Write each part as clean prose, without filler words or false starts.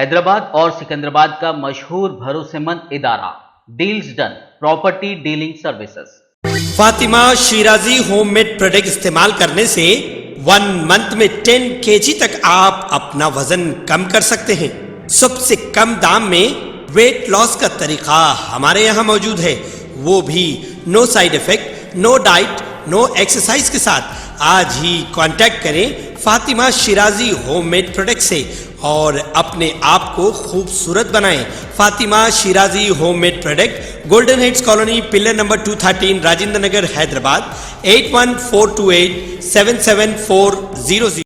حیدرآباد اور سکندرآباد کا مشہور بھروسے مند ادارہ deals done property dealing services. Fatima Shirazi home made product استعمال کرنے سے 1 منتھ میں 10 kg تک آپ اپنا وزن کم کر سکتے ہیں۔ سب سے کم دام میں ویٹ لاس کا طریقہ ہمارے یہاں موجود ہے، وہ بھی no side effect, no diet, no exercise کے ساتھ۔ آج ہی کانٹیکٹ کریں Fatima Shirazi home made product سے اور اپنے آپ کو خوبصورت بنائیں۔ Fatima Shirazi home made product, golden heights colony, pillar number 213، Rajendra Nagar, Hyderabad, 8142877400۔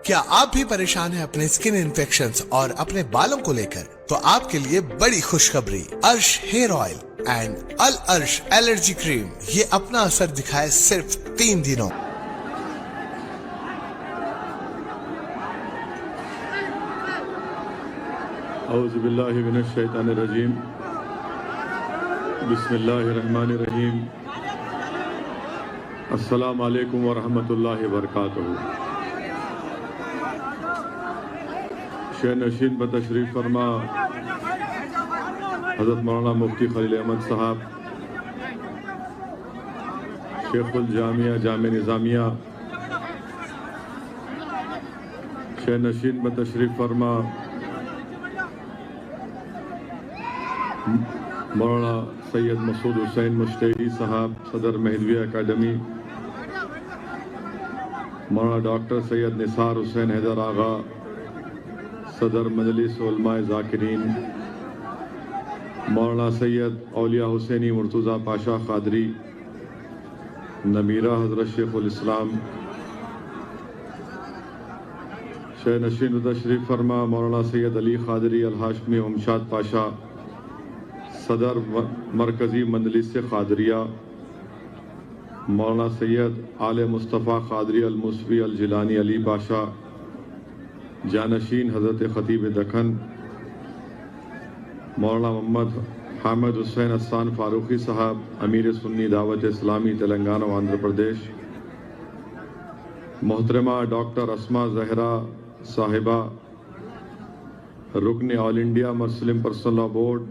کیا آپ بھی پریشان ہیں اپنے اسکن انفیکشنز اور اپنے بالوں کو لے کر؟ تو آپ کے لیے بڑی خوشخبری، عرش ہیئر آئل اینڈ العرش الرجی کریم، یہ اپنا اثر دکھائے صرف 3 دنوں۔ اعوذ باللہ من الشیطان الرجیم، بسم اللہ الرحمن الرحیم، السلام علیکم ورحمۃ اللہ وبرکاتہ۔ شہ نشین بتشریف فرما حضرت مولانا مفتی خلیل احمد صاحب، شیخ الجامعہ جامع نظامیہ، شہ نشین بتشریف فرما مولانا سید مسعود حسین مشتیقی صاحب، صدر مہدویہ اکیڈمی، مولانا ڈاکٹر سید نثار حسین حیدر آغا، صدر مجلس علماء ذاکرین، مولانا سید اولیاء حسینی مرتضیٰ پاشا قادری، نمیرہ حضرت شیخ الاسلام، شہ نشین تشریف فرما مولانا سید علی قادری الہاشمی امشاد پاشا، صدر مرکزی مجلس قادریہ، مولانا سید آل مصطفیٰ قادری الموسوی الجیلانی علی پاشا، جانشین حضرت خطیب دکن، مولانا محمد حامد حسین احسان فاروقی صاحب، امیر سنی دعوت اسلامی تلنگانہ و آندھرا پردیش، محترمہ ڈاکٹر اسما زہرا صاحبہ، رکن All India Muslim Personal Law Board,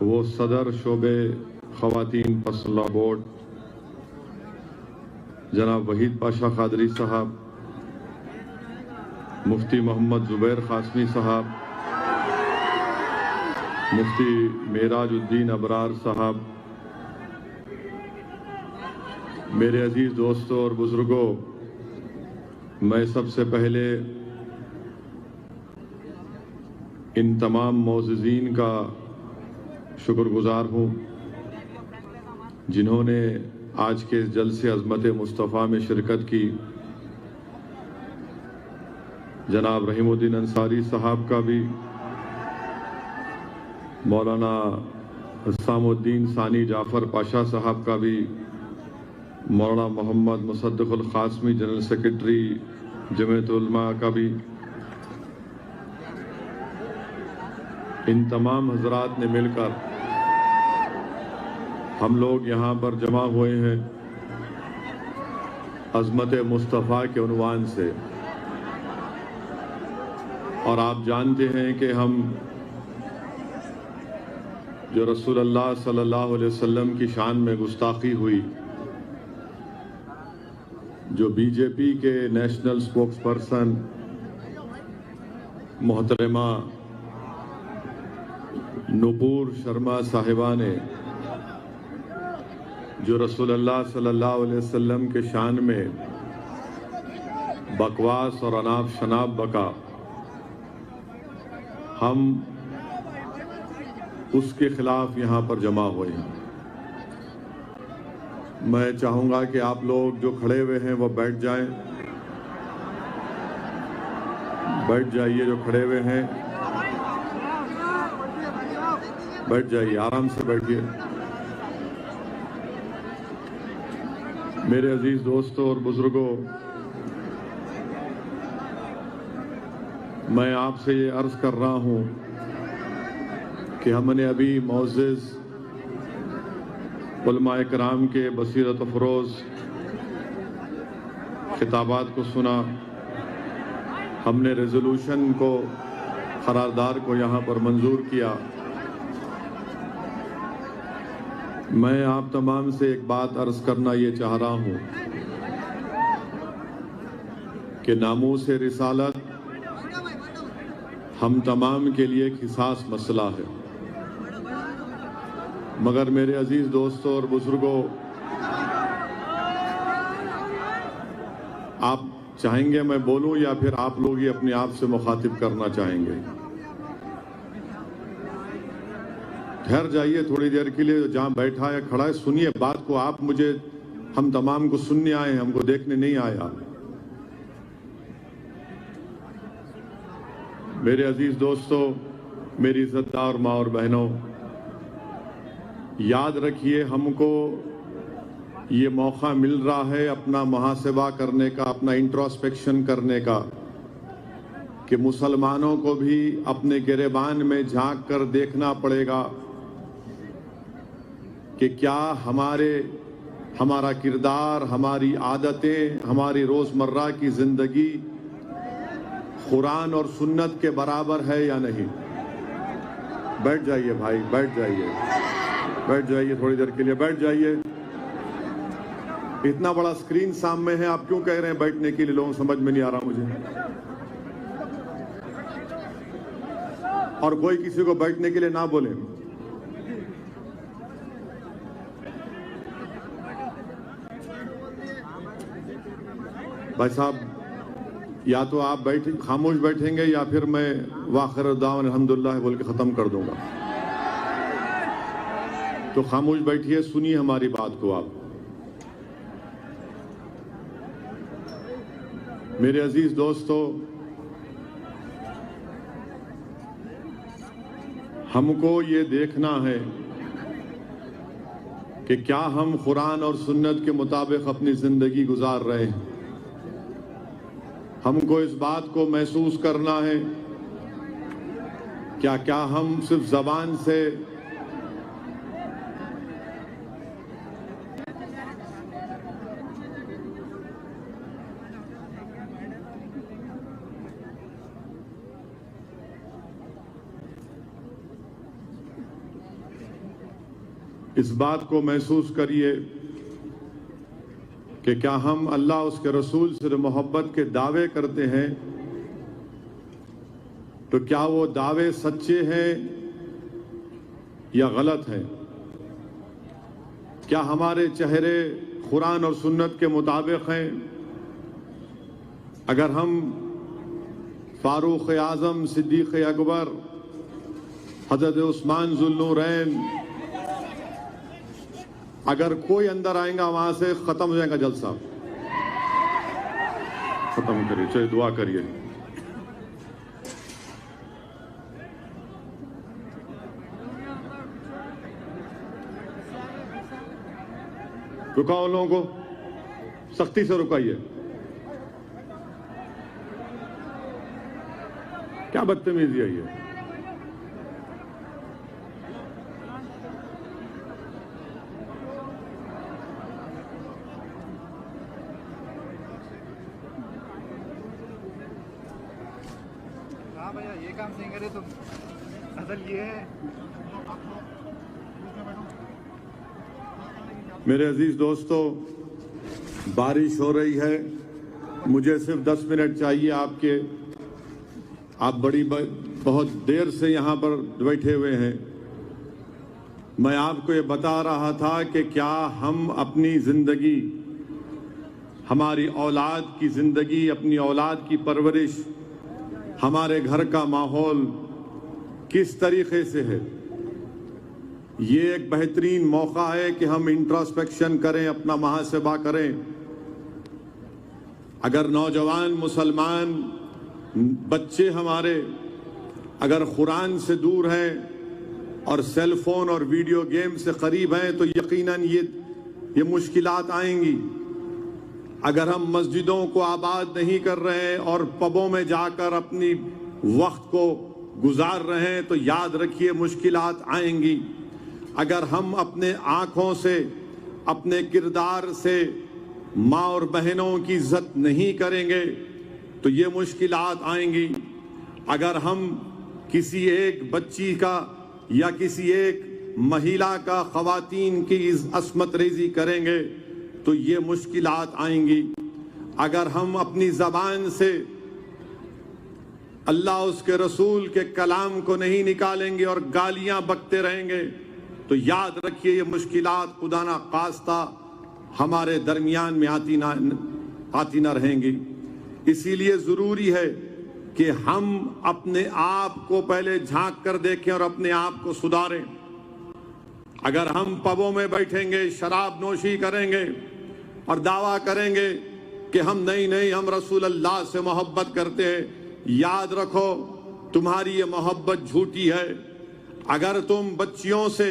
وہ صدر شعبے خواتین پرسنل لاء بورڈ، جناب وحید پاشا قادری صاحب، مفتی محمد زبیر قاسمی صاحب، مفتی معراج الدین ابرار صاحب، میرے عزیز دوستوں اور بزرگوں، میں سب سے پہلے ان تمام معززین کا شکر گزار ہوں جنہوں نے آج کے اس جلسے عظمت مصطفیٰ میں شرکت کی۔ جناب رحیم الدین انصاری صاحب کا بھی، مولانا حسام الدین ثانی جعفر پاشا صاحب کا بھی، مولانا محمد مصدق القاسمی جنرل سیکرٹری جمعیت علماء کا بھی، ان تمام حضرات نے مل کر ہم لوگ یہاں پر جمع ہوئے ہیں عظمت مصطفیٰ کے عنوان سے، اور آپ جانتے ہیں کہ ہم جو رسول اللہ صلی اللہ علیہ وسلم کی شان میں گستاخی ہوئی، جو بی جے پی کے نیشنل اسپوکس پرسن محترمہ نپور شرما صاحبہ نے جو رسول اللہ صلی اللہ علیہ وسلم کے شان میں بکواس اور اناپ شناپ بکا، ہم اس کے خلاف یہاں پر جمع ہوئے ہیں۔ میں چاہوں گا کہ آپ لوگ جو کھڑے ہوئے ہیں وہ بیٹھ جائیں، بیٹھ جائیے، جو کھڑے ہوئے ہیں بیٹھ جائیے، آرام سے بیٹھیے۔ میرے عزیز دوستوں اور بزرگوں، میں آپ سے یہ عرض کر رہا ہوں کہ ہم نے ابھی معزز علماء کرام کے بصیرت افروز خطابات کو سنا، ہم نے ریزولوشن کو قرارداد کو یہاں پر منظور کیا. میں آپ تمام سے ایک بات عرض کرنا یہ چاہ رہا ہوں کہ ناموس رسالت ہم تمام کے لیے ایک حساس مسئلہ ہے. مگر میرے عزیز دوستوں اور بزرگوں، آپ چاہیں گے میں بولوں یا پھر آپ لوگ ہی اپنے آپ سے مخاطب کرنا چاہیں گے؟ ٹھہر جائیے تھوڑی دیر کے لیے، جہاں بیٹھا ہے کھڑا ہے سنیے بات کو. آپ مجھے، ہم تمام کو سننے آئے ہیں، ہم کو دیکھنے نہیں آیا. میرے عزیز دوستوں، میری عزت دار ماں اور بہنوں، یاد رکھیے ہم کو یہ موقع مل رہا ہے اپنا محاسبہ کرنے کا، اپنا انٹروسپیکشن کرنے کا، کہ مسلمانوں کو بھی اپنے گریبان میں جھانک کر دیکھنا پڑے گا کہ کیا ہمارا کردار، ہماری عادتیں، ہماری روزمرہ کی زندگی قرآن اور سنت کے برابر ہے یا نہیں. بیٹھ جائیے بھائی، بیٹھ جائیے تھوڑی دیر کے لیے، بیٹھ جائیے. اتنا بڑا اسکرین سامنے ہے، آپ کیوں کہہ رہے ہیں بیٹھنے کے لیے؟ لوگوں سمجھ میں نہیں آ رہا مجھے. اور کوئی کسی کو بیٹھنے کے لیے نہ بولے. بھائی صاحب، یا تو آپ خاموش بیٹھیں گے یا پھر میں وآخر دعوانا الحمدللہ بول کے ختم کر دوں گا. تو خاموش بیٹھیے، سنیے ہماری بات کو. آپ میرے عزیز دوستو، ہم کو یہ دیکھنا ہے کہ کیا ہم قرآن اور سنت کے مطابق اپنی زندگی گزار رہے ہیں. ہم کو اس بات کو محسوس کرنا ہے کیا ہم صرف زبان سے اس بات کو محسوس کریے کہ کیا ہم اللہ اس کے رسول سے محبت کے دعوے کرتے ہیں تو کیا وہ دعوے سچے ہیں یا غلط ہیں؟ کیا ہمارے چہرے قرآن اور سنت کے مطابق ہیں؟ اگر ہم فاروق اعظم، صدیق اکبر، حضرت عثمان ذو النورین، اگر کوئی اندر آئیں گا وہاں سے ختم ہو جائے گا جلسہ. ختم کریے، چلیے دعا کریے. رکاؤ لوگوں کو، سختی سے رکائیے. کیا بدتمیزی ہے یہ؟ یہ کام نہیں کرے تو اصل یہ ہے. میرے عزیز دوستو، بارش ہو رہی ہے، مجھے صرف 10 منٹ چاہیے آپ کے. آپ بہت دیر سے یہاں پر بیٹھے ہوئے ہیں. میں آپ کو یہ بتا رہا تھا کہ کیا ہم اپنی زندگی، ہماری اولاد کی زندگی، اپنی اولاد کی پرورش، ہمارے گھر کا ماحول کس طریقے سے ہے؟ یہ ایک بہترین موقع ہے کہ ہم انٹروسپیکشن کریں، اپنا محاسبہ کریں. اگر نوجوان مسلمان بچے ہمارے اگر قرآن سے دور ہیں اور سیل فون اور ویڈیو گیم سے قریب ہیں تو یقیناً یہ مشکلات آئیں گی. اگر ہم مسجدوں کو آباد نہیں کر رہے ہیں اور پبوں میں جا کر اپنی وقت کو گزار رہے ہیں تو یاد رکھیے مشکلات آئیں گی. اگر ہم اپنے آنکھوں سے، اپنے کردار سے ماں اور بہنوں کی عزت نہیں کریں گے تو یہ مشکلات آئیں گی. اگر ہم کسی ایک بچی کا یا کسی ایک مہیلا کا خواتین کی عصمت ریزی کریں گے تو یہ مشکلات آئیں گی. اگر ہم اپنی زبان سے اللہ اس کے رسول کے کلام کو نہیں نکالیں گے اور گالیاں بکتے رہیں گے تو یاد رکھیے یہ مشکلات خدا نہ خواستہ ہمارے درمیان میں آتی نہ رہیں گی. اسی لیے ضروری ہے کہ ہم اپنے آپ کو پہلے جھانک کر دیکھیں اور اپنے آپ کو سدھاریں. اگر ہم پبوں میں بیٹھیں گے، شراب نوشی کریں گے اور دعویٰ کریں گے کہ ہم نہیں ہم رسول اللہ سے محبت کرتے ہیں، یاد رکھو تمہاری یہ محبت جھوٹی ہے. اگر تم بچیوں سے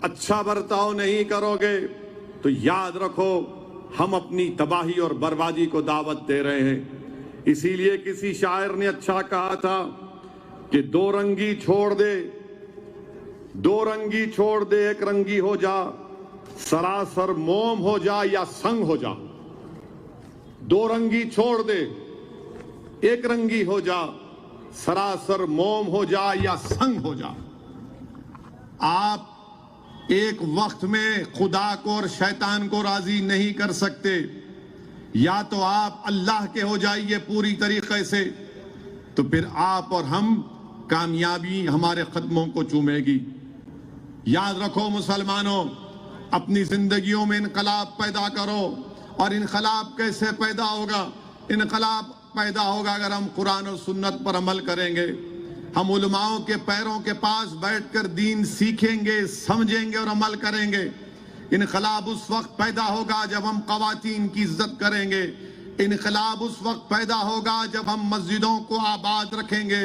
اچھا برتاؤ نہیں کرو گے تو یاد رکھو ہم اپنی تباہی اور بربادی کو دعوت دے رہے ہیں. اسی لیے کسی شاعر نے اچھا کہا تھا کہ دو رنگی چھوڑ دے ایک رنگی ہو جا، سراسر موم ہو جا یا سنگ ہو جا. دو رنگی چھوڑ دے ایک رنگی ہو جا، سراسر موم ہو جا یا سنگ ہو جا. آپ ایک وقت میں خدا کو اور شیطان کو راضی نہیں کر سکتے. یا تو آپ اللہ کے ہو جائیے پوری طریقے سے، تو پھر آپ اور ہم کامیابی ہمارے قدموں کو چومے گی. یاد رکھو مسلمانوں، اپنی زندگیوں میں انقلاب پیدا کرو. اور انقلاب کیسے پیدا ہوگا؟ انقلاب پیدا ہوگا اگر ہم قرآن و سنت پر عمل کریں گے. ہم علماؤں کے پیروں کے پاس بیٹھ کر دین سیکھیں گے، سمجھیں گے اور عمل کریں گے. انقلاب اس وقت پیدا ہوگا جب ہم خواتین کی عزت کریں گے. انقلاب اس وقت پیدا ہوگا جب ہم مسجدوں کو آباد رکھیں گے.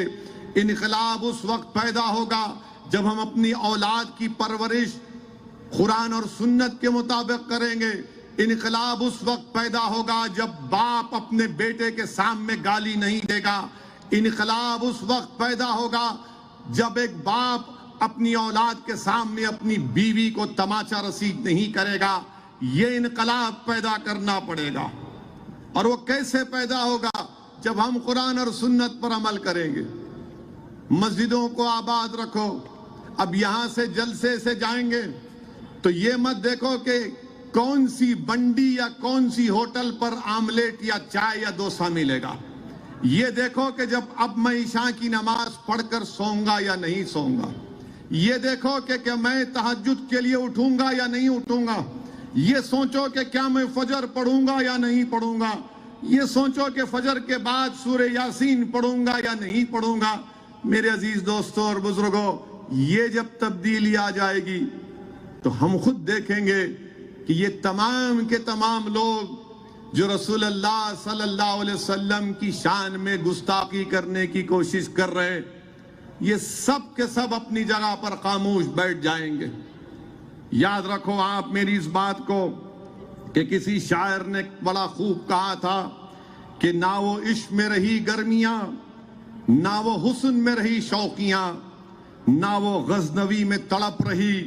انقلاب اس وقت پیدا ہوگا جب ہم اپنی اولاد کی پرورش قرآن اور سنت کے مطابق کریں گے. انقلاب اس وقت پیدا ہوگا جب باپ اپنے بیٹے کے سامنے گالی نہیں دے گا. انقلاب اس وقت پیدا ہوگا جب ایک باپ اپنی اولاد کے سامنے اپنی بیوی کو تماچا رسید نہیں کرے گا. یہ انقلاب پیدا کرنا پڑے گا. اور وہ کیسے پیدا ہوگا؟ جب ہم قرآن اور سنت پر عمل کریں گے. مسجدوں کو آباد رکھو. اب یہاں سے جلسے سے جائیں گے تو یہ مت دیکھو کہ کون سی بنڈی یا کون سی ہوٹل پر آملیٹ یا چائے یا ڈوسا ملے گا. یہ دیکھو کہ جب اب میں عشاء کی نماز پڑھ کر سوؤں گا یا نہیں سوؤں گا. یہ دیکھو کہ میں تہجد کے لیے اٹھوں گا یا نہیں اٹھوں گا. یہ سوچو کہ کیا میں فجر پڑھوں گا یا نہیں پڑھوں گا. یہ سوچو کہ فجر کے بعد سورہ یاسین پڑھوں گا یا نہیں پڑھوں گا. میرے عزیز دوستوں اور بزرگوں، یہ جب تبدیلی آ جائے گی تو ہم خود دیکھیں گے کہ یہ تمام کے تمام لوگ جو رسول اللہ صلی اللہ علیہ وسلم کی شان میں گستاخی کرنے کی کوشش کر رہے، یہ سب کے سب اپنی جگہ پر خاموش بیٹھ جائیں گے. یاد رکھو آپ میری اس بات کو کہ کسی شاعر نے بڑا خوب کہا تھا کہ نہ وہ عشق میں رہی گرمیاں، نہ وہ حسن میں رہی شوقیاں، نہ وہ غزنوی میں تڑپ رہی،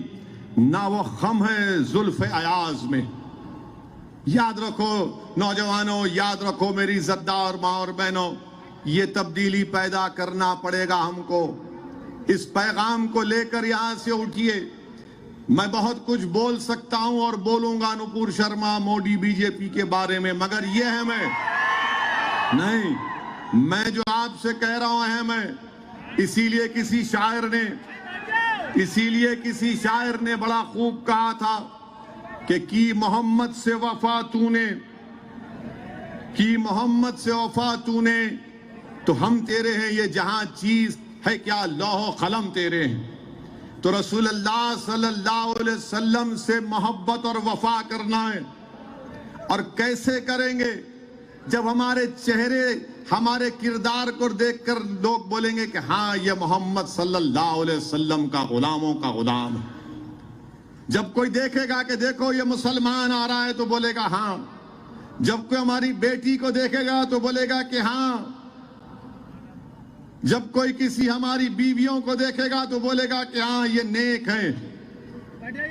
نہ وہ خم ہے زلف ایاز میں. یاد رکھو نوجوانوں، یاد رکھو میری زدار ماں اور بہنوں، یہ تبدیلی پیدا کرنا پڑے گا ہم کو. اس پیغام کو لے کر یہاں سے اٹھیے. میں بہت کچھ بول سکتا ہوں اور بولوں گا نپور شرما، موڈی، بی جے پی کے بارے میں، مگر یہ اہم ہے نہیں، میں جو آپ سے کہہ رہا ہوں اہم ہے. اسی لیے کسی شاعر نے بڑا خوب کہا تھا کہ کی محمد سے وفا تو نے تو ہم تیرے ہیں، یہ جہاں چیز ہے کیا لوح و قلم تیرے ہیں. تو رسول اللہ صلی اللہ علیہ وسلم سے محبت اور وفا کرنا ہے. اور کیسے کریں گے؟ جب ہمارے چہرے، ہمارے کردار کو دیکھ کر لوگ بولیں گے کہ ہاں یہ محمد صلی اللہ علیہ وسلم کا غلاموں کا غلام ہے. جب کوئی دیکھے گا کہ دیکھو یہ مسلمان آ رہا ہے تو بولے گا ہاں. جب کوئی ہماری بیٹی کو دیکھے گا تو بولے گا کہ ہاں. جب کوئی کسی ہماری بیویوں کو دیکھے گا تو بولے گا کہ ہاں یہ نیک ہیں.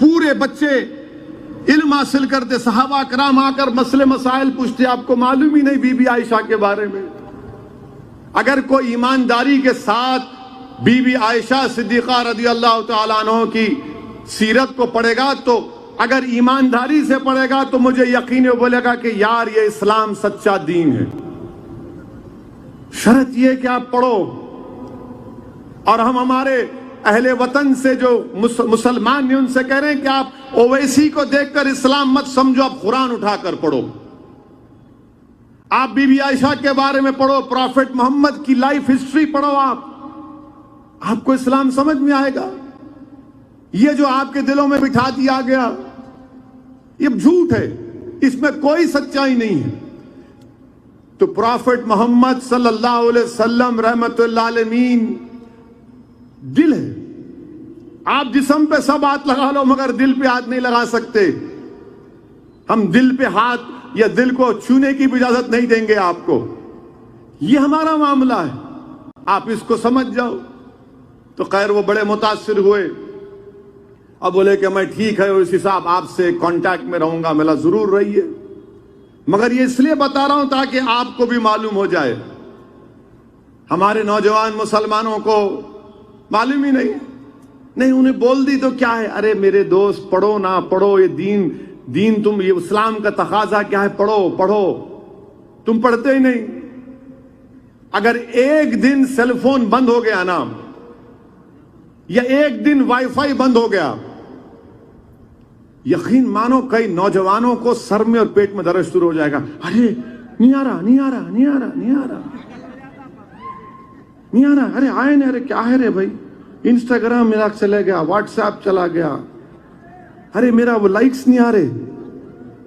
پورے بچے علم حاصل کرتے, صحابہ کرام آ کر مسئلے مسائل پوچھتے, آپ کو معلوم ہی نہیں بی بی عائشہ کے بارے میں. اگر کوئی ایمانداری کے ساتھ بی بی عائشہ صدیقہ رضی اللہ تعالیٰ عنہ کی سیرت کو پڑھے گا, تو اگر ایمانداری سے پڑھے گا تو مجھے یقین ہے بولے گا کہ یار یہ اسلام سچا دین ہے. شرط یہ کہ آپ پڑھو. اور ہم ہمارے اہل وطن سے جو مسلمان ہیں ان سے کہہ رہے ہیں کہ آپ اویسی کو دیکھ کر اسلام مت سمجھو, آپ قرآن اٹھا کر پڑھو. آپ بی بی عائشہ کے بارے میں پڑھو, پروفٹ محمد کی لائف ہسٹری پڑھو, آپ کو اسلام سمجھ میں آئے گا. یہ جو آپ کے دلوں میں بٹھا دیا گیا یہ جھوٹ ہے, اس میں کوئی سچائی نہیں ہے. تو پروفٹ محمد صلی اللہ علیہ وسلم رحمت اللہ علیہ دل ہے. آپ جسم پہ سب ہاتھ لگا لو مگر دل پہ ہاتھ نہیں لگا سکتے. ہم دل پہ ہاتھ یا دل کو چھونے کی بھی اجازت نہیں دیں گے آپ کو. یہ ہمارا معاملہ ہے, آپ اس کو سمجھ جاؤ. تو خیر وہ بڑے متاثر ہوئے, اب بولے کہ میں ٹھیک ہے اس حساب آپ سے کانٹیکٹ میں رہوں گا, ملا ضرور رہیے, مگر یہ اس لیے بتا رہا ہوں تاکہ آپ کو بھی معلوم ہو جائے. ہمارے نوجوان مسلمانوں کو معلوم ہی نہیں, انہیں بول دی تو کیا ہے, ارے میرے دوست پڑھو نہ پڑھو, یہ دین تم, یہ اسلام کا تقاضا کیا ہے, پڑھو. تم پڑھتے ہی نہیں. اگر ایک دن سیل فون بند ہو گیا نا, یا ایک دن وائی فائی بند ہو گیا, یقین مانو کئی نوجوانوں کو سر میں اور پیٹ میں درد شروع ہو جائے گا. ارے نہیں آ رہا, ارے آئے نہیں, ارے کیا ہے رے بھائی, انسٹاگرام میرا چلے گیا, واٹس ایپ چلا گیا, ارے میرا وہ لائکس نہیں آ رہے,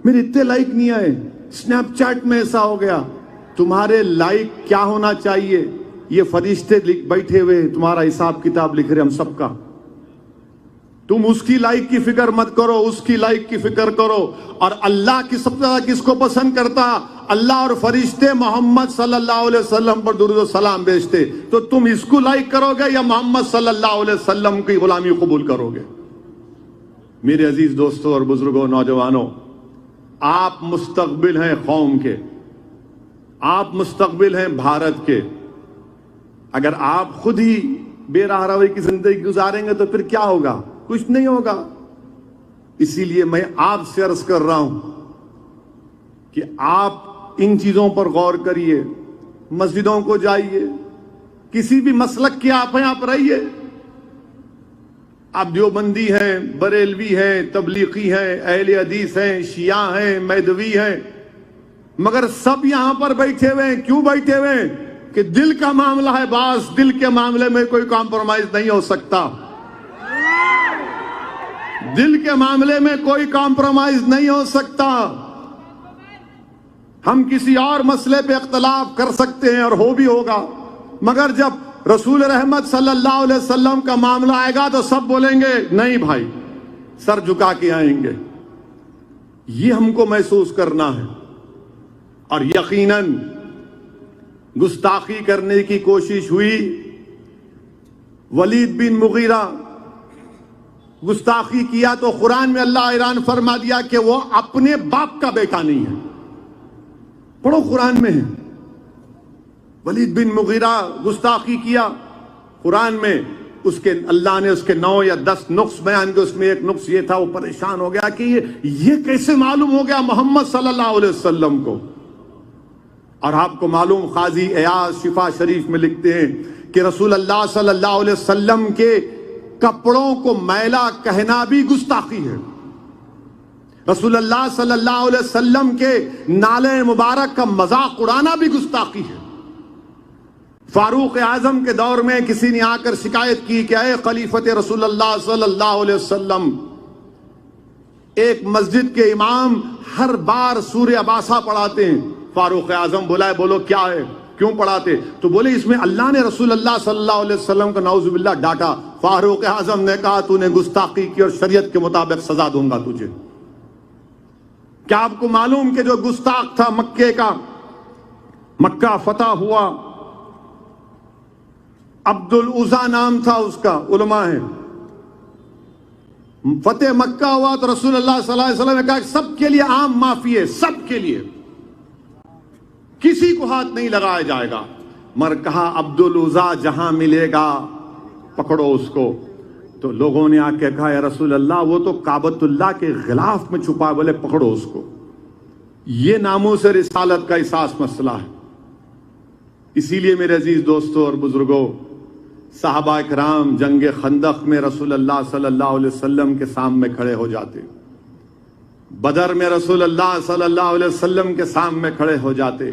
میرے اتنے لائک نہیں آئے, سنیپ چیٹ میں ایسا ہو گیا. تمہارے لائک کیا ہونا چاہیے, یہ فرشتے بیٹھے ہوئے تمہارا حساب کتاب لکھ رہے ہم سب کا. تم اس کی لائک کی فکر مت کرو, اس کی لائک کی فکر کرو. اور اللہ کی سب سے زیادہ کس کو پسند کرتا, اللہ اور فرشتے محمد صلی اللہ علیہ وسلم پر درود و سلام بھیجتے. تو تم اس کو لائک کرو گے یا محمد صلی اللہ علیہ وسلم کی غلامی قبول کرو گے؟ میرے عزیز دوستوں اور بزرگوں, نوجوانوں, آپ مستقبل ہیں قوم کے, آپ مستقبل ہیں بھارت کے. اگر آپ خود ہی بے راہ روی کی زندگی گزاریں گے تو پھر کیا ہوگا, کچھ نہیں ہوگا. اسی لیے میں آپ سے عرض کر رہا ہوں کہ آپ ان چیزوں پر غور کریے, مسجدوں کو جائیے, کسی بھی مسلک کے آپ ہیں آپ رہیے. آپ دیوبندی ہیں, بریلوی ہیں, تبلیغی ہیں, اہل حدیث ہیں, شیعہ ہیں, مہدوی ہیں, مگر سب یہاں پر بیٹھے ہوئے ہیں. کیوں بیٹھے ہوئے ہیں؟ کہ دل کا معاملہ ہے باس, دل کے معاملے میں کوئی کمپرومائز نہیں ہو سکتا. دل کے معاملے میں کوئی کمپرومائز نہیں ہو سکتا. ہم کسی اور مسئلے پہ اختلاف کر سکتے ہیں اور ہو بھی ہوگا, مگر جب رسول رحمت صلی اللہ علیہ وسلم کا معاملہ آئے گا تو سب بولیں گے نہیں بھائی, سر جھکا کے آئیں گے. یہ ہم کو محسوس کرنا ہے. اور یقیناً گستاخی کرنے کی کوشش ہوئی. ولید بن مغیرہ گستاخی کیا تو قرآن میں اللہ اعلان فرما دیا کہ وہ اپنے باپ کا بیٹا نہیں ہے. پڑھو قرآن میں ہے. ولید بن مغیرہ گستاخی کیا, قرآن میں اس کے اللہ نے اس کے 9 یا 10 نقص بیان کیے. اس میں ایک نقص یہ تھا, وہ پریشان ہو گیا کہ یہ کیسے معلوم ہو گیا محمد صلی اللہ علیہ وسلم کو. اور آپ کو معلوم, قاضی ایاز شفا شریف میں لکھتے ہیں کہ رسول اللہ صلی اللہ علیہ وسلم کے کپڑوں کو میلا کہنا بھی گستاخی ہے. رسول اللہ صلی اللہ علیہ وسلم کے نالے مبارک کا مذاق اڑانا بھی گستاخی ہے. فاروق اعظم کے دور میں کسی نے آ کر شکایت کی کہ اے خلیفۃ رسول اللہ صلی اللہ علیہ وسلم, ایک مسجد کے امام ہر بار سورہ عباسہ پڑھاتے ہیں. فاروق اعظم بلائے, بولو کیا ہے, کیوں پڑھاتے؟ تو بولے اس میں اللہ نے رسول اللہ صلی اللہ علیہ وسلم کو نعوذ باللہ ڈانٹا. فاروق اعظم نے کہا تو نے گستاخی کی اور شریعت کے مطابق سزا دوں گا تجھے. کیا آپ کو معلوم کہ جو گستاخ تھا مکے کا, مکہ فتح ہوا, عبد العزا نام تھا اس کا, علماء ہیں, فتح مکہ ہوا تو رسول اللہ صلی اللہ علیہ وسلم نے کہا کہ سب کے لیے عام معافی ہے، سب کے لیے، کسی کو ہاتھ نہیں لگایا جائے گا، مگر کہا عبد العزیٰ جہاں ملے گا پکڑو اس کو۔ تو لوگوں نے آ کے کہا یا رسول اللہ وہ تو کعبۃ اللہ کے غلاف میں چھپا ہے، بولے پکڑو اس کو۔ یہ ناموس رسالت کا احساس مسئلہ ہے۔ اسی لیے میرے عزیز دوستوں اور بزرگوں، صحابہ کرام جنگ خندق میں رسول اللہ صلی اللہ علیہ وسلم کے سامنے کھڑے ہو جاتے، بدر میں رسول اللہ صلی اللہ علیہ وسلم کے سامنے کھڑے ہو جاتے۔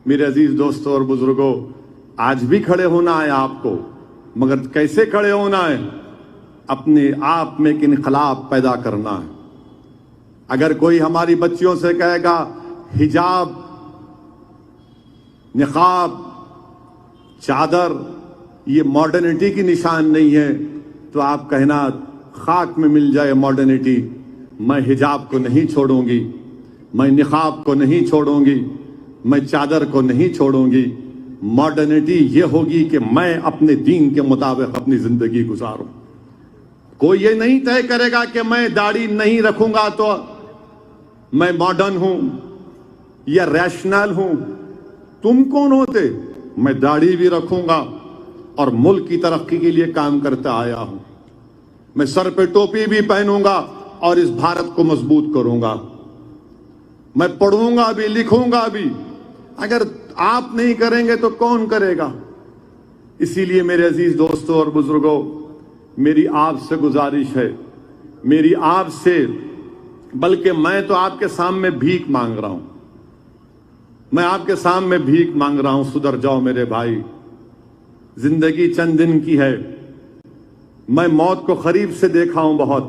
میرے عزیز دوستوں اور بزرگوں، آج بھی کھڑے ہونا ہے آپ کو، مگر کیسے کھڑے ہونا ہے؟ اپنے آپ میں ایک انقلاب پیدا کرنا ہے۔ اگر کوئی ہماری بچیوں سے کہے گا حجاب، نقاب، چادر یہ ماڈرنٹی کی نشان نہیں ہے، تو آپ کہنا خاک میں مل جائے ماڈرنٹی، میں حجاب کو نہیں چھوڑوں گی، میں نقاب کو نہیں چھوڑوں گی، میں چادر کو نہیں چھوڑوں گی۔ ماڈرنٹی یہ ہوگی کہ میں اپنے دین کے مطابق اپنی زندگی گزاروں۔ کوئی یہ نہیں طے کرے گا کہ میں داڑھی نہیں رکھوں گا تو میں ماڈرن ہوں یا ریشنل ہوں۔ تم کون ہوتے؟ میں داڑھی بھی رکھوں گا اور ملک کی ترقی کے لیے کام کرتا آیا ہوں۔ میں سر پہ ٹوپی بھی پہنوں گا اور اس بھارت کو مضبوط کروں گا۔ میں پڑھوں گا بھی، لکھوں گا بھی۔ اگر آپ نہیں کریں گے تو کون کرے گا؟ اسی لیے میرے عزیز دوستوں اور بزرگوں، میری آپ سے گزارش ہے، میری آپ سے، بلکہ میں تو آپ کے سامنے بھیک مانگ رہا ہوں، میں آپ کے سامنے بھیک مانگ رہا ہوں، سدھر جاؤ میرے بھائی۔ زندگی چند دن کی ہے، میں موت کو قریب سے دیکھا ہوں بہت،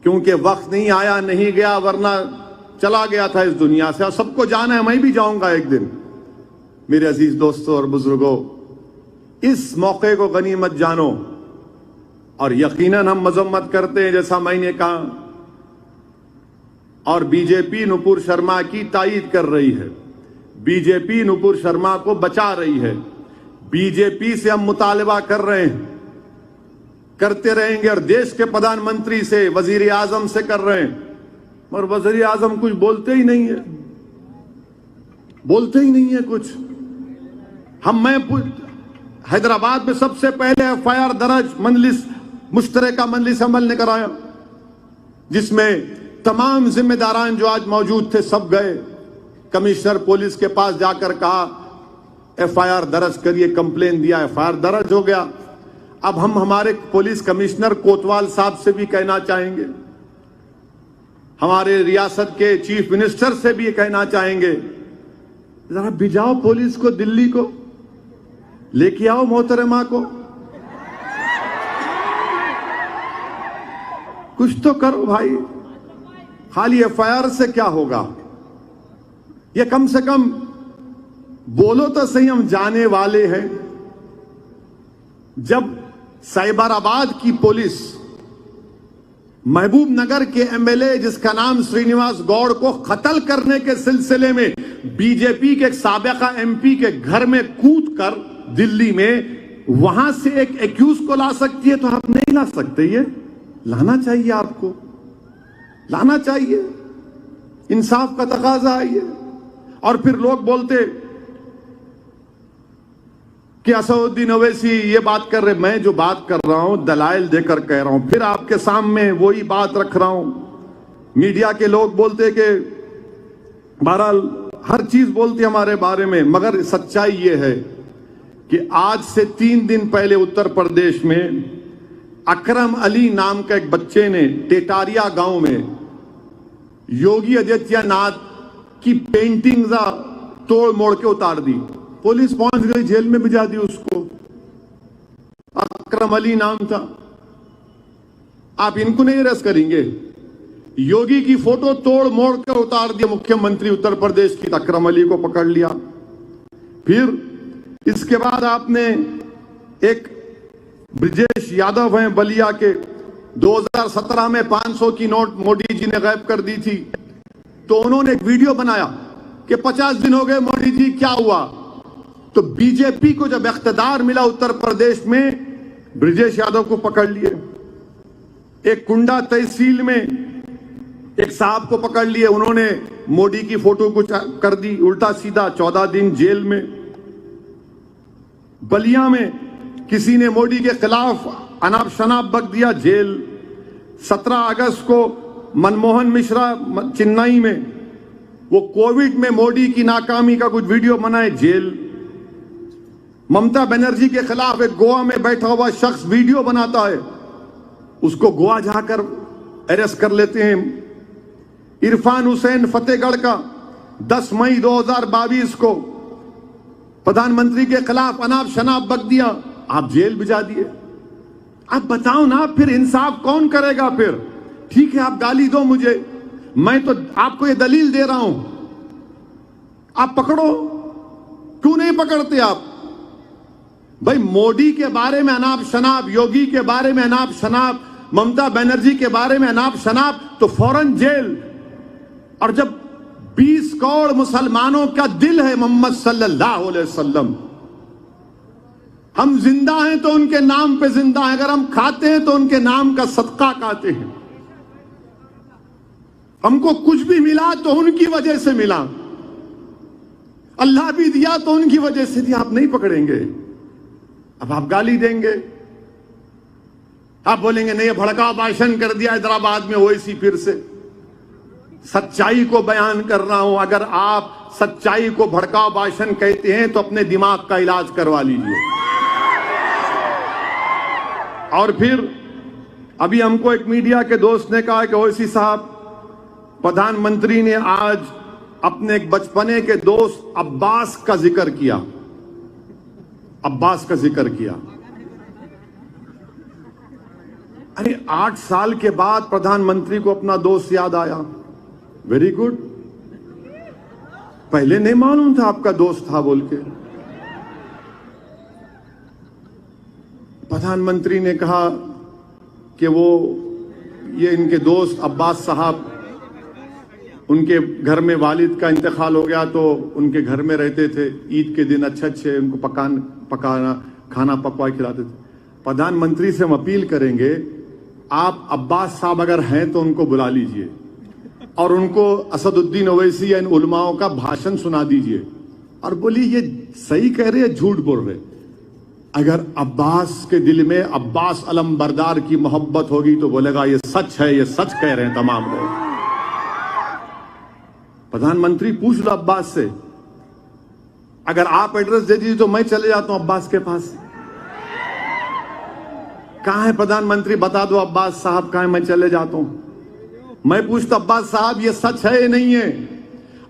کیونکہ وقت نہیں آیا نہیں گیا، ورنہ چلا گیا تھا اس دنیا سے، اور سب کو جانا ہے، میں بھی جاؤں گا ایک دن۔ میرے عزیز دوستوں اور بزرگوں، اس موقع کو غنیمت جانو، اور یقیناً ہم مذمت کرتے ہیں جیسا میں نے کہا، اور بی جے پی نپور شرما کی تائید کر رہی ہے، بی جے پی نپور شرما کو بچا رہی ہے، بی جے پی سے ہم مطالبہ کر رہے ہیں، کرتے رہیں گے، اور دیش کے پردھان منتری سے، وزیر اعظم سے کر رہے ہیں، اور وزیر اعظم کچھ بولتے ہی نہیں ہے، بولتے ہی نہیں ہے کچھ۔ میں حیدرآباد میں سب سے پہلے ایف آئی آر درج مجلس مشترکہ مجلس عمل نے کرایا، جس میں تمام ذمہ داران جو آج موجود تھے سب گئے، کمشنر پولیس کے پاس جا کر کہا ایف آئی آر درج کریے، کمپلین دیا، ایف آئی آر درج ہو گیا۔ اب ہم ہمارے پولیس کمشنر کوتوال صاحب سے بھی کہنا چاہیں گے، ہمارے ریاست کے چیف منسٹر سے بھی یہ کہنا چاہیں گے، ذرا بھیجاؤ پولیس کو، دلی کو لے کے آؤ محترمہ کو، کچھ تو کرو بھائی، خالی ایف آئی آر سے کیا ہوگا؟ یہ کم سے کم بولو تو صحیح، ہم جانے والے ہیں۔ جب سائبر آباد کی پولیس محبوب نگر کے ایم ایل اے جس کا نام سرینیواس گوڑ کو قتل کرنے کے سلسلے میں بی جے پی کے ایک سابقہ ایم پی کے گھر میں کود کر دلی میں وہاں سے ایک ایکیوز کو لا سکتی ہے، تو ہم نہیں لا سکتے؟ یہ لانا چاہیے، آپ کو لانا چاہیے، انصاف کا تقاضا ہے یہ۔ اور پھر لوگ بولتے کہ اسدالدین اویسی یہ بات کر رہے، میں جو بات کر رہا ہوں دلائل دے کر کہہ رہا ہوں، پھر آپ کے سامنے وہی بات رکھ رہا ہوں۔ میڈیا کے لوگ بولتے کہ بہرحال ہر چیز بولتے ہمارے بارے میں، مگر سچائی یہ ہے کہ آج سے 3 دن پہلے اتر پردیش میں اکرم علی نام کا ایک بچے نے ٹیٹاریا گاؤں میں یوگی آدتیہ ناتھ کی پینٹنگ توڑ موڑ کے اتار دی، پولیس پہنچ گئی، جیل میں بھجا دی اس کو۔ اکرم علی نام تھا، آپ ان کو نہیں ریس کریں گے؟ یوگی کی فوٹو توڑ موڑ کر اتار دیا مکھیہ منتری اتر پردیش کی، اکرم علی کو پکڑ لیا۔ پھر اس کے بعد آپ نے ایک برجیش یادو ہیں بلیا کے، 2017 میں 500 کی نوٹ مودی جی نے غائب کر دی تھی، تو انہوں نے ایک ویڈیو بنایا کہ 50 دن ہو گئے مودی جی کیا ہوا؟ تو بی جے پی کو جب اقتدار ملا اتر پردیش میں، برجیش یادو کو پکڑ لیے۔ ایک کنڈا تحصیل میں ایک صاحب کو پکڑ لیے, انہوں نے موڈی کی فوٹو کو کر دی الٹا سیدھا, 14 دن جیل میں. بلیا میں کسی نے موڈی کے خلاف اناپ شناپ بک دیا, جیل. 17 اگست کو منموہن مشرا چنئی میں وہ کووڈ میں موڈی کی ناکامی کا کچھ ویڈیو بنائے, جیل. ممتا بنرجی کے خلاف ایک گوا میں بیٹھا ہوا شخص ویڈیو بناتا ہے, اس کو گوا جا کر اریسٹ کر لیتے ہیں. عرفان حسین فتح گڑھ کا 10 مئی 2022 کو پردھان منتری کے خلاف اناپ شناپ بک دیا, آپ جیل بھجا دیے. اب بتاؤ نا پھر انصاف کون کرے گا؟ پھر ٹھیک ہے آپ گالی دو مجھے, میں تو آپ کو یہ دلیل دے رہا ہوں, آپ پکڑو. کیوں نہیں پکڑتے آپ؟ بھائی موڈی کے بارے میں اناپ شناپ, یوگی کے بارے میں اناپ شناپ, ممتا بنرجی کے بارے میں اناپ شناپ, تو فوراً جیل. اور جب 20 کروڑ مسلمانوں کا دل ہے محمد صلی اللہ علیہ وسلم, ہم زندہ ہیں تو ان کے نام پہ زندہ ہیں, اگر ہم کھاتے ہیں تو ان کے نام کا صدقہ کھاتے ہیں. ہم کو کچھ بھی ملا تو ان کی وجہ سے ملا, اللہ بھی دیا تو ان کی وجہ سے دیا. آپ نہیں پکڑیں گے, اب آپ گالی دیں گے, آپ بولیں گے نہیں بھڑکاؤ بھاشن کر دیا حیدرآباد میں اویسی پھر سے. سچائی کو بیان کر رہا ہوں, اگر آپ سچائی کو بھڑکاؤ بھاشن کہتے ہیں تو اپنے دماغ کا علاج کروا لیجئے. اور پھر ابھی ہم کو ایک میڈیا کے دوست نے کہا کہ اویسی صاحب, پردھان منتری نے آج اپنے ایک بچپنے کے دوست عباس کا ذکر کیا, عباس کا ذکر کیا. ارے 8 سال کے بعد پردھان منتری کو اپنا دوست یاد آیا, ویری گڈ. پہلے نہیں معلوم تھا آپ کا دوست تھا بول کے. پردھان منتری نے کہا کہ وہ یہ ان کے دوست عباس صاحب, ان کے گھر میں والد کا انتقال ہو گیا تو ان کے گھر میں رہتے تھے, عید کے دن اچھے ان کو پکانا کھانا پکوا کھلاتے تھے. پردھان منتری سے ہم اپیل کریں گے, آپ عباس صاحب اگر ہیں تو ان کو بلا لیجئے اور ان کو اسد الدین اویسی یا ان علماؤں کا بھاشن سنا دیجئے اور بولی یہ صحیح کہہ رہے جھوٹ بول رہے. اگر عباس کے دل میں عباس علم بردار کی محبت ہوگی تو بولے گا یہ سچ ہے, یہ سچ کہہ رہے ہیں تمام لوگ. پردھان منتری پوچھ لو عباس سے, اگر آپ ایڈریس دے دیجیے تو میں چلے جاتا ہوں عباس کے پاس. کہاں ہے پردھان منتری بتا دو, عباس صاحب کہاں ہے, میں چلے جاتا ہوں. میں پوچھتا عباس صاحب یہ سچ ہے یا نہیں ہے؟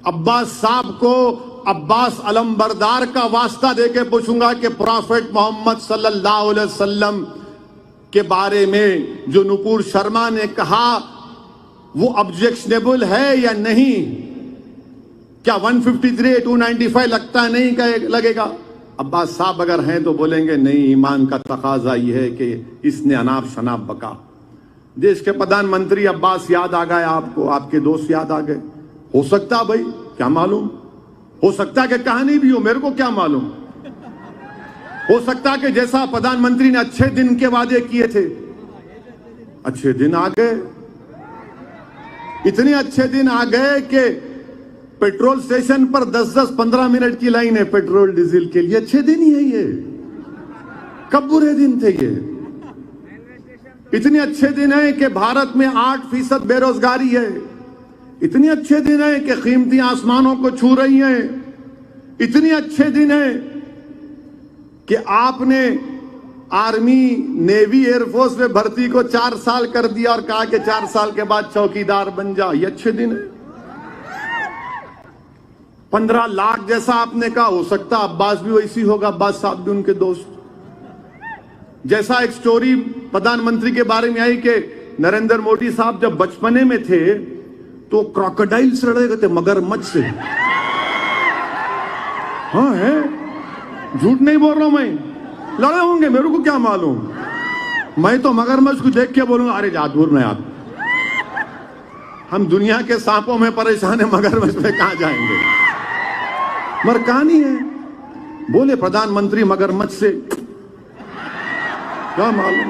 عباس صاحب کو عباس علم بردار کا واسطہ دے کے پوچھوں گا کہ پروفیٹ محمد صلی اللہ علیہ وسلم کے بارے میں جو نپور شرما نے کہا وہ آبجیکشنیبل ہے یا نہیں؟ کیا 153 295 لگتا ہے نہیں کہ لگے گا؟ عباس صاحب اگر ہیں تو بولیں گے نہیں, ایمان کا تقاضا یہ ہے کہ اس نے اناپ شناپ بکا. دیش کے پردھان منتری عباس یاد آ گئے آپ کو, آپ کے دوست یاد آ گئے. ہو سکتا بھائی, کیا معلوم, ہو سکتا کہ کہانی بھی ہو, میرے کو کیا معلوم. ہو سکتا کہ جیسا پردھان منتری نے اچھے دن کے وعدے کیے تھے اچھے دن آ گئے. اتنے اچھے دن آ گئے کہ پیٹرول سٹیشن پر 10-15 منٹ کی لائن ہے پیٹرول ڈیزل کے لیے. اچھے دن ہی ہے یہ, کب برے دن تھے یہ؟ اتنے اچھے دن ہیں کہ بھارت میں 8% بے روزگاری ہے. اتنے اچھے دن ہیں کہ قیمتیں آسمانوں کو چھو رہی ہیں. اتنے اچھے دن ہیں کہ آپ نے آرمی, نیوی, ایئر فورس میں بھرتی کو 4 سال کر دیا اور کہا کہ 4 سال کے بعد چوکیدار بن جا. یہ اچھے دن ہیں. 15 لاکھ جیسا آپ نے کہا, ہو سکتا عباس بھی ویسی ہوگا, عباس صاحب بھی ان کے دوست. جیسا ایک سٹوری پردھان منتری کے بارے میں آئی کہ نریندر مودی صاحب جب بچپنے میں تھے تو کراکوڈائل سے لڑے گئے تھے, مگرمچھ سے. ہاں ہے, جھوٹ نہیں بول رہا ہوں میں, لڑے ہوں گے, میرے کو کیا معلوم. میں تو مگرمچھ کو دیکھ کے بولوں گا ارے جا دور میں آپ, ہم دنیا کے سانپوں میں پریشان ہیں, مگرمچھ میں کہاں جائیں گے. مرکانی ہے. بولے پردھان منتری مگرمچھ سے, کیا معلوم.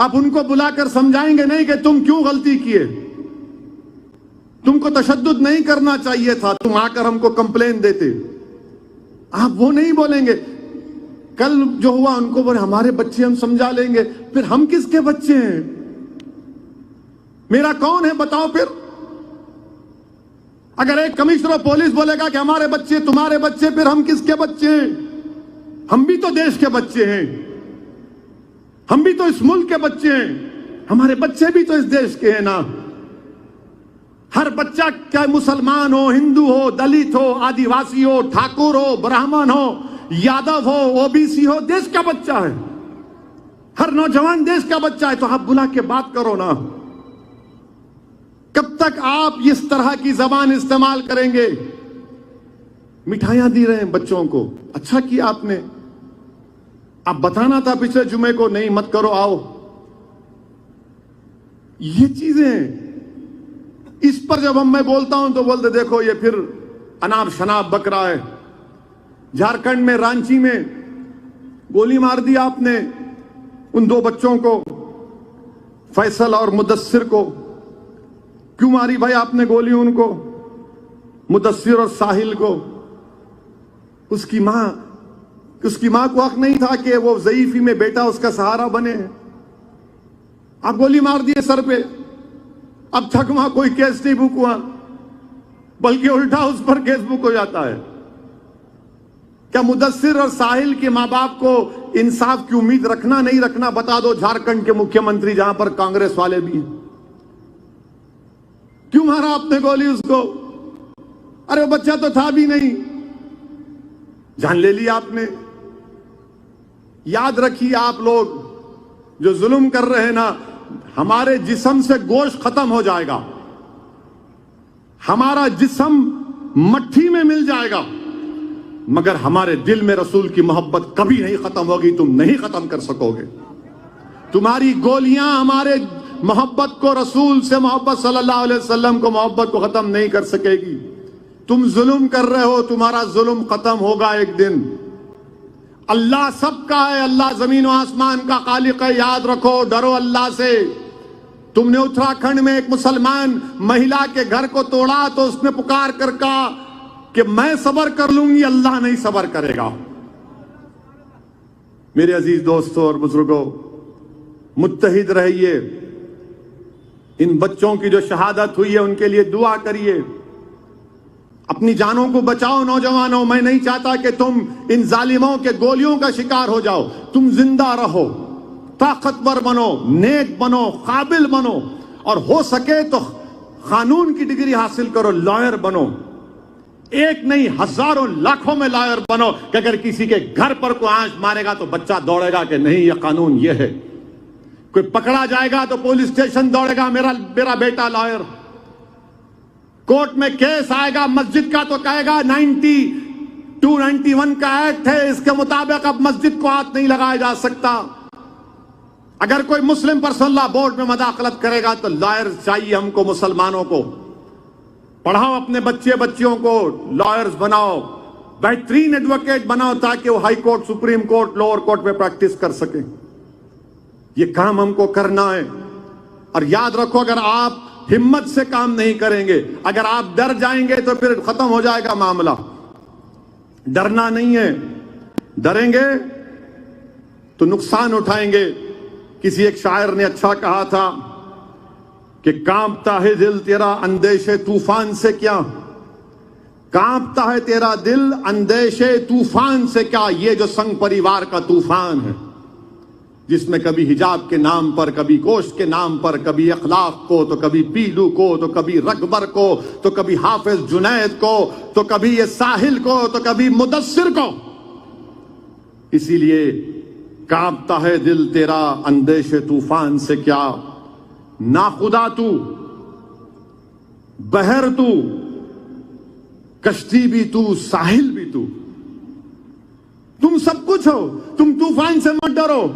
آپ ان کو بلا کر سمجھائیں گے نہیں کہ تم کیوں غلطی کیے, تم کو تشدد نہیں کرنا چاہیے تھا, تم آ کر ہم کو کمپلین دیتے. آپ وہ نہیں بولیں گے. کل جو ہوا ان کو بولے ہمارے بچے ہم سمجھا لیں گے, پھر ہم کس کے بچے ہیں؟ میرا کون ہے بتاؤ. پھر اگر ایک کمشنر آف پولیس بولے گا کہ ہمارے بچے تمہارے بچے, پھر ہم کس کے بچے ہیں؟ ہم بھی تو دیش کے بچے ہیں, ہم بھی تو اس ملک کے بچے ہیں, ہمارے بچے بھی تو اس دیش کے ہیں نا. ہر بچہ چاہے مسلمان ہو, ہندو ہو, دلت ہو, آدیواسی ہو, ٹھاکر ہو, برہمن ہو, یادو ہو, او بی سی ہو, دیش کا بچہ ہے. ہر نوجوان دیش کا بچہ ہے. تو آپ بلا کے بات کرو نا. کب تک آپ اس طرح کی زبان استعمال کریں گے؟ مٹھائیاں دی رہے ہیں بچوں کو, اچھا کیا آپ نے. آپ بتانا تھا پچھلے جمعے کو, نہیں مت کرو, آؤ. یہ چیزیں اس پر جب میں بولتا ہوں تو بولتے دیکھو یہ پھر اناب شناب بک رہا ہے. جھارکھنڈ میں رانچی میں گولی مار دی آپ نے ان دو بچوں کو, فیصل اور مدثر کو. کیوں ماری بھائی آپ نے گولی ان کو, مدثر اور ساحل کو؟ اس کی ماں کو حق نہیں تھا کہ وہ ضعیفی میں بیٹا اس کا سہارا بنے؟ آپ گولی مار دیے سر پہ. اب تک وہاں کوئی کیس نہیں بک ہوا, بلکہ الٹا اس پر کیس بک ہو جاتا ہے. کیا مدثر اور ساحل کے ماں باپ کو انصاف کی امید رکھنا نہیں رکھنا بتا دو. جھارکھنڈ کے مکھیہ منتری جہاں پر کانگریس والے بھی ہیں, کیوں مارا آپ نے گولی اس کو؟ ارے وہ بچہ تو تھا بھی نہیں, جان لے لی آپ نے. یاد رکھیے آپ لوگ جو ظلم کر رہے ہیں نا, ہمارے جسم سے گوشت ختم ہو جائے گا, ہمارا جسم مٹھی میں مل جائے گا, مگر ہمارے دل میں رسول کی محبت کبھی نہیں ختم ہوگی. تم نہیں ختم کر سکو گے. تمہاری گولیاں ہمارے محبت کو, رسول سے محبت صلی اللہ علیہ وسلم کو محبت کو ختم نہیں کر سکے گی. تم ظلم کر رہے ہو, تمہارا ظلم ختم ہوگا ایک دن. اللہ سب کا ہے, اللہ زمین و آسمان کا خالق ہے. یاد رکھو, ڈرو اللہ سے. تم نے اتراکھنڈ میں ایک مسلمان مہیلا کے گھر کو توڑا تو اس نے پکار کر کہا کہ میں صبر کر لوں گی, اللہ نہیں صبر کرے گا. میرے عزیز دوستوں اور بزرگوں, متحد رہیے. ان بچوں کی جو شہادت ہوئی ہے ان کے لیے دعا کریے. اپنی جانوں کو بچاؤ نوجوانوں. میں نہیں چاہتا کہ تم ان ظالموں کے گولیوں کا شکار ہو جاؤ. تم زندہ رہو, طاقتور بنو, نیک بنو, قابل بنو, اور ہو سکے تو قانون کی ڈگری حاصل کرو, لائر بنو. ایک نہیں ہزاروں لاکھوں میں لائر بنو کہ اگر کسی کے گھر پر کوئی آنچ مارے گا تو بچہ دوڑے گا کہ نہیں یہ قانون یہ ہے. کوئی پکڑا جائے گا تو پولیس اسٹیشن دوڑے گا, میرا بیٹا لائر. کورٹ میں کیس آئے گا مسجد کا تو کہے گا 9291 کا ایکٹ ہے, اس کے مطابق اب مسجد کو ہاتھ نہیں لگایا جا سکتا. اگر کوئی مسلم پرسنل لا بورڈ میں مداخلت کرے گا تو لائر چاہیے ہم کو. مسلمانوں کو پڑھاؤ, اپنے بچیوں کو لائرز بناؤ, بہترین ایڈوکیٹ بناؤ تاکہ وہ high court, supreme court, lower court میں پریکٹس کر سکیں. یہ کام ہم کو کرنا ہے. اور یاد رکھو, اگر آپ ہمت سے کام نہیں کریں گے, اگر آپ ڈر جائیں گے تو پھر ختم ہو جائے گا معاملہ. ڈرنا نہیں ہے, ڈریں گے تو نقصان اٹھائیں گے. کسی ایک شاعر نے اچھا کہا تھا کہ کانپتا ہے دل تیرا اندیشے طوفان سے کیا, کانپتا ہے تیرا دل اندیشے طوفان سے کیا. یہ جو سنگ پریوار کا طوفان ہے جس میں کبھی حجاب کے نام پر, کبھی گوشت کے نام پر, کبھی اخلاق کو, تو کبھی پیلو کو, تو کبھی رکبر کو, تو کبھی حافظ جنید کو, تو کبھی یہ ساحل کو, تو کبھی مدثر کو. اسی لیے کانپتا ہے دل تیرا اندیش طوفان سے کیا, ناخدا تو, بحر تو, کشتی بھی تو, ساحل بھی تو. تم سب کچھ ہو, تم طوفان سے مت ڈرو.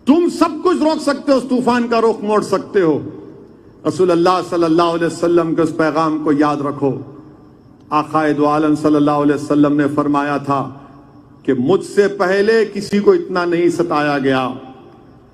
تم سب کچھ روک سکتے ہو, اس طوفان کا رخ موڑ سکتے ہو. رسول اللہ صلی اللہ علیہ وسلم کے اس پیغام کو یاد رکھو. آقا دو عالم صلی اللہ علیہ وسلم نے فرمایا تھا کہ مجھ سے پہلے کسی کو اتنا نہیں ستایا گیا.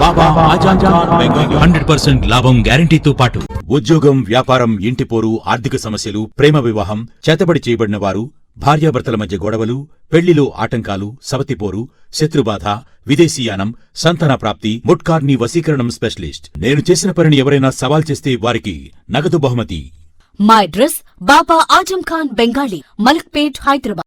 బాబా ఆజాన్ ఖాన్ బెంగాలీ 100% లాభం గ్యారంటీతో పాటు ఉద్యోగం, వ్యాపారం, ఇంటి పోరు, ఆర్థిక సమస్యలు, ప్రేమ వివాహం, చేతబడి చేయబడిన వారు, భార్యాభర్తల మధ్య గొడవలు, పెళ్లిలో ఆటంకాలు, సవతిపోరు, శత్రుబాధ, విదేశీయానం, సంతాన ప్రాప్తి, ముట్కార్ని వశీకరణం స్పెషలిస్ట్. నేను చేసిన పనిని ఎవరైనా సవాల్ చేస్తే వారికి నగదు బహుమతి. My address, Baba Ajam Khan Bengali, Malkpet, Hyderabad.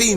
3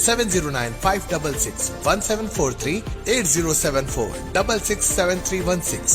7095661743, 8074667316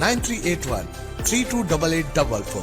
9381328844।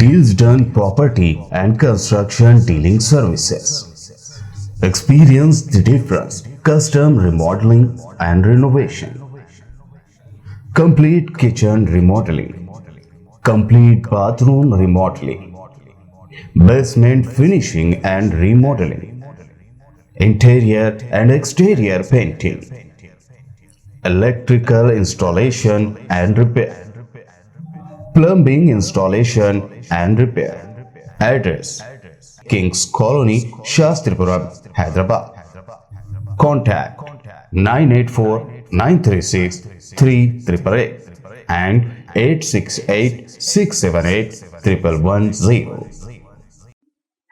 Deals Done Property and Construction Dealing Services. Experience the difference. Custom remodeling and renovation. Complete kitchen remodeling. Complete bathroom remodeling. Basement finishing and remodeling. Interior and exterior painting. Electrical installation and repair. plumbing installation and repair. Address: Kings Colony, Shastripuram, Hyderabad. Contact 984-936-3888 and 868-678-1110.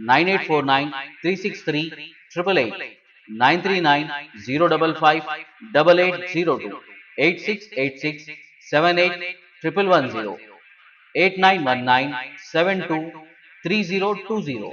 9849-363-888, 939-055-8802, 8686-78-110, 8919-723020।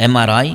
MRI,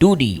2D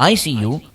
ICU